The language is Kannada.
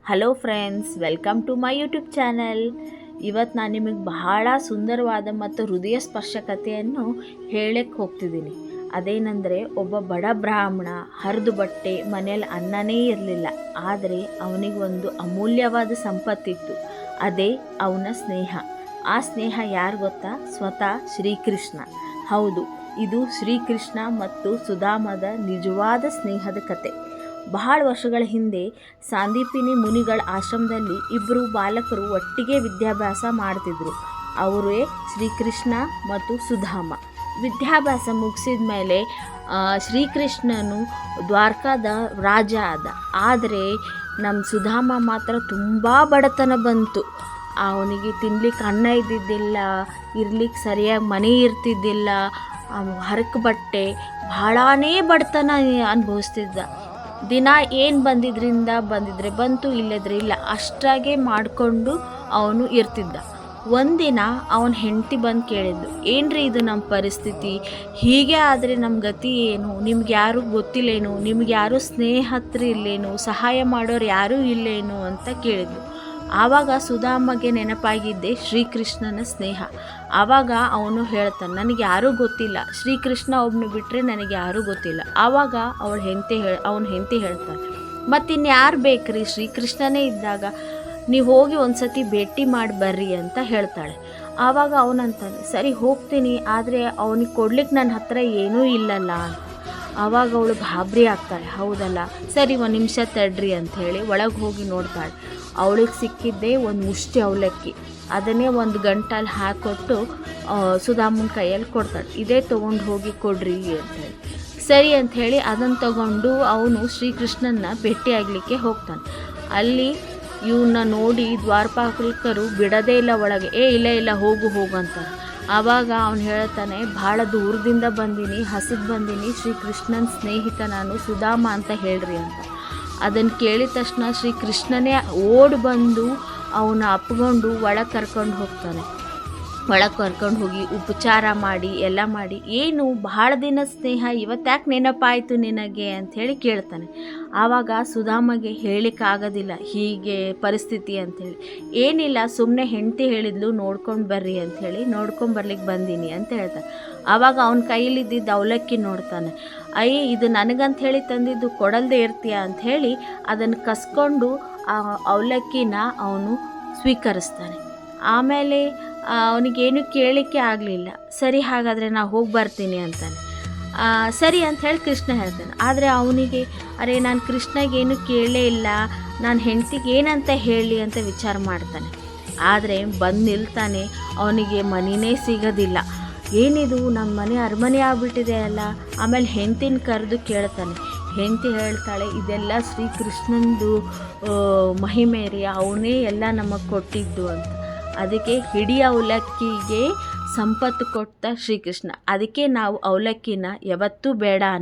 Hello friends, welcome to my YouTube channel. ಇವತ್ತು ನಾನು ನಿಮಗೆ ಬಹಳ ಸುಂದರವಾದ ಮತ್ತು ಹೃದಯ ಸ್ಪರ್ಶ ಕಥೆಯನ್ನು ಹೇಳಕ್ಕೆ ಹೋಗ್ತಿದ್ದೀನಿ. ಅದೇನೆಂದರೆ, ಒಬ್ಬ ಬಡ ಬ್ರಾಹ್ಮಣ, ಹರಿದು ಬಟ್ಟೆ, ಮನೆಯಲ್ಲಿ ಅನ್ನನೇ ಇರಲಿಲ್ಲ. ಆದರೆ ಅವನಿಗೆ ಒಂದು ಅಮೂಲ್ಯವಾದ ಸಂಪತ್ತಿತ್ತು. ಅದೇ ಅವನ ಸ್ನೇಹ. ಆ ಸ್ನೇಹ ಯಾರು ಗೊತ್ತಾ? ಸ್ವತಃ ಶ್ರೀಕೃಷ್ಣ. ಹೌದು, ಇದು ಶ್ರೀಕೃಷ್ಣ ಮತ್ತು ಸುಧಾಮದ ನಿಜವಾದ ಸ್ನೇಹದ ಕತೆ. ಬಹಳ ವರ್ಷಗಳ ಹಿಂದೆ ಸಾಂದೀಪಿನಿ ಮುನಿಗಳ ಆಶ್ರಮದಲ್ಲಿ ಇಬ್ಬರು ಬಾಲಕರು ಒಟ್ಟಿಗೆ ವಿದ್ಯಾಭ್ಯಾಸ ಮಾಡ್ತಿದ್ರು. ಅವರೇ ಶ್ರೀಕೃಷ್ಣ ಮತ್ತು ಸುಧಾಮ. ವಿದ್ಯಾಭ್ಯಾಸ ಮುಗಿಸಿದ ಮೇಲೆ ಶ್ರೀಕೃಷ್ಣನು ದ್ವಾರಕಾದ ರಾಜ ಆದ. ಆದರೆ ನಮ್ಮ ಸುಧಾಮ ಮಾತ್ರ ತುಂಬ ಬಡತನ ಬಂತು. ಅವನಿಗೆ ತಿನ್ಲಿಕ್ಕೆ ಅನ್ನ ಇದ್ದಿದ್ದಿಲ್ಲ, ಇರ್ಲಿಕ್ಕೆ ಸರಿಯಾಗಿ ಮನೆ ಇರ್ತಿದ್ದಿಲ್ಲ, ಹರಕು ಬಟ್ಟೆ, ಬಹಳನೇ ಬಡತನ ಅನುಭವಿಸ್ತಿದ್ದ. ದಿನ ಏನು ಬಂದಿದ್ರೆ ಬಂತು, ಇಲ್ಲದ್ರೆ ಇಲ್ಲ, ಅಷ್ಟಾಗೆ ಮಾಡಿಕೊಂಡು ಅವನು ಇರ್ತಿದ್ದ. ಒಂದಿನ ಅವನ ಹೆಂಡತಿ ಬಂದು ಕೇಳಿದ್ಲು, ಏನ್ರಿ ಇದು ನಮ್ಮ ಪರಿಸ್ಥಿತಿ? ಹೀಗೆ ಆದರೆ ನಮ್ಮ ಗತಿ ಏನು? ನಿಮ್ಗೆ ಯಾರೂ ಗೊತ್ತಿಲ್ಲೇನು? ನಿಮ್ಗೆ ಯಾರೂ ಸ್ನೇಹಿತರು ಇಲ್ಲೇನು? ಸಹಾಯ ಮಾಡೋರು ಯಾರೂ ಇಲ್ಲೇನು ಅಂತ ಕೇಳಿದ್ಲು. ಆವಾಗ ಸುಧಾಮಗೆ ನೆನಪಾಗಿದ್ದೆ ಶ್ರೀಕೃಷ್ಣನ ಸ್ನೇಹ. ಆವಾಗ ಅವನು ಹೇಳ್ತಾನೆ, ನನಗೆ ಯಾರೂ ಗೊತ್ತಿಲ್ಲ, ಶ್ರೀಕೃಷ್ಣ ಒಬ್ಬನು ಬಿಟ್ಟರೆ ನನಗೆ ಯಾರೂ ಗೊತ್ತಿಲ್ಲ. ಆವಾಗ ಅವನ ಹೆಂಡತಿ ಹೇಳ್ತಾನೆ, ಮತ್ತಿನ್ಯಾರು ಬೇಕ್ರಿ? ಶ್ರೀಕೃಷ್ಣನೇ ಇದ್ದಾಗ ನೀವು ಹೋಗಿ ಒಂದು ಸತಿ ಭೇಟಿ ಮಾಡಿ ಬರ್ರಿ ಅಂತ ಹೇಳ್ತಾಳೆ. ಆವಾಗ ಅವನಂತಾನೆ, ಸರಿ ಹೋಗ್ತೀನಿ, ಆದರೆ ಅವನಿಗೆ ಕೊಡ್ಲಿಕ್ಕೆ ನನ್ನ ಹತ್ರ ಏನೂ ಇಲ್ಲಲ್ಲ ಅಂತ. ಆವಾಗ ಅವಳು ಗಾಬರಿ ಆಗ್ತಾಳೆ. ಹೌದಲ್ಲ, ಸರಿ ಒಂದು ನಿಮಿಷ ತಡ್ರಿ ಅಂಥೇಳಿ ಒಳಗೆ ಹೋಗಿ ನೋಡ್ತಾಳೆ. ಅವಳಿಗೆ ಸಿಕ್ಕಿದ್ದೇ ಒಂದು ಮುಷ್ಟಿ ಅವಲಕ್ಕಿ. ಅದನ್ನೇ ಒಂದು ಗಂಟಲ್ಲಿ ಹಾಕ್ಕೊಟ್ಟು ಸುಧಾಮನ ಕೈಯಲ್ಲಿ ಕೊಡ್ತಾಳೆ. ಇದೇ ತೊಗೊಂಡು ಹೋಗಿ ಕೊಡ್ರಿ ಅಂಥೇಳಿ. ಸರಿ ಅಂಥೇಳಿ ಅದನ್ನು ತಗೊಂಡು ಅವನು ಶ್ರೀಕೃಷ್ಣನ ಭೇಟಿಯಾಗಲಿಕ್ಕೆ ಹೋಗ್ತಾನೆ. ಅಲ್ಲಿ ಇವನ್ನ ನೋಡಿ ದ್ವಾರಪಾಲಕರು ಬಿಡೋದೇ ಇಲ್ಲ ಒಳಗೆ. ಇಲ್ಲ ಹೋಗು ಅಂತಾರೆ. ಆವಾಗ ಅವನು ಹೇಳ್ತಾನೆ, ಭಾಳ ದೂರದಿಂದ ಬಂದೀನಿ, ಹಸಿದು ಬಂದೀನಿ, ಶ್ರೀಕೃಷ್ಣನ ಸ್ನೇಹಿತ ನಾನು, ಸುಧಾಮ ಅಂತ ಹೇಳ್ರಿ ಅಂತ. ಅದನ್ನು ಕೇಳಿದ ತಕ್ಷಣ ಶ್ರೀಕೃಷ್ಣನೇ ಓಡಿ ಬಂದು ಅವನ ಅಪ್ಕೊಂಡು ಒಳಗೆ ಕರ್ಕೊಂಡು ಹೋಗ್ತಾನೆ. ಒಳಗೆ ಕರ್ಕೊಂಡು ಹೋಗಿ ಉಪಚಾರ ಮಾಡಿ ಎಲ್ಲ ಮಾಡಿ, ಏನು ಬಹಳ ದಿನ ಸ್ನೇಹ, ಇವತ್ತ್ಯಾಕೆ ನೆನಪಾಯಿತು ನಿನಗೆ ಅಂಥೇಳಿ ಕೇಳ್ತಾನೆ. ಆವಾಗ ಸುಧಾಮಗೆ ಹೇಳಲಿಕ್ಕಾಗೋದಿಲ್ಲ ಹೀಗೆ ಪರಿಸ್ಥಿತಿ ಅಂಥೇಳಿ. ಏನಿಲ್ಲ, ಸುಮ್ಮನೆ ಹೆಂಡತಿ ಹೇಳಿದ್ಲು ನೋಡ್ಕೊಂಡು ಬರ್ರಿ ಅಂಥೇಳಿ ನೋಡ್ಕೊಂಬರ್ಲಿಕ್ಕೆ ಬಂದೀನಿ ಅಂತ ಹೇಳ್ತಾನೆ. ಆವಾಗ ಅವನ ಕೈಯಲ್ಲಿದ್ದಿದ್ದು ಅವಲಕ್ಕಿ ನೋಡ್ತಾನೆ. ಇದು ನನಗಂತ ಹೇಳಿ ತಂದಿದ್ದು, ಕೊಡಲ್ದೇ ಇರ್ತೀಯ ಅಂಥೇಳಿ ಅದನ್ನು ಕಸ್ಕೊಂಡು ಆ ಅವಲಕ್ಕಿನ ಅವನು ಸ್ವೀಕರಿಸ್ತಾನೆ. ಆಮೇಲೆ ಅವನಿಗೇನು ಕೇಳಲಿಕ್ಕೆ ಆಗಲಿಲ್ಲ. ಸರಿ, ಹಾಗಾದರೆ ನಾ ಹೋಗಿ ಬರ್ತೀನಿ ಅಂತಾನೆ. ಸರಿ ಅಂಥೇಳಿ ಕೃಷ್ಣ ಹೇಳ್ತಾನೆ. ಆದರೆ ಅವನಿಗೆ, ಅರೆ ನಾನು ಕೃಷ್ಣಗೇನು ಕೇಳಲೇ ಇಲ್ಲ, ನಾನು ಹೆಂಡ್ತಿಗೆ ಏನಂತ ಹೇಳಿ ಅಂತ ವಿಚಾರ ಮಾಡ್ತಾನೆ. ಆದರೆ ಬಂದು ನಿಲ್ತಾನೆ, ಅವನಿಗೆ ಮನೆಯೇ ಸಿಗೋದಿಲ್ಲ. ಏನಿದು, ನಮ್ಮ ಮನೆ ಅರಮನೆ ಆಗಿಬಿಟ್ಟಿದೆ ಅಲ್ಲ. ಆಮೇಲೆ ಹೆಂಡ್ತಿನ ಕರೆದು ಕೇಳ್ತಾನೆ. ಹೆಂಡತಿ ಹೇಳ್ತಾಳೆ, ಇದೆಲ್ಲ ಶ್ರೀಕೃಷ್ಣಂದು ಮಹಿಮೆ ರೀ, ಅವನೇ ಎಲ್ಲ ನಮಗೆ ಕೊಟ್ಟಿದ್ದು ಅಂತ. ಅದಕ್ಕೆ ಹಿಡಿ ಅವಲಕ್ಕಿಗೆ ಸಂಪತ್ತು ಕೊಟ್ಟ ಶ್ರೀಕೃಷ್ಣ. ಅದಕ್ಕೆ ನಾವು ಅವಲಕ್ಕಿನ ಯಾವತ್ತೂ ಬೇಡ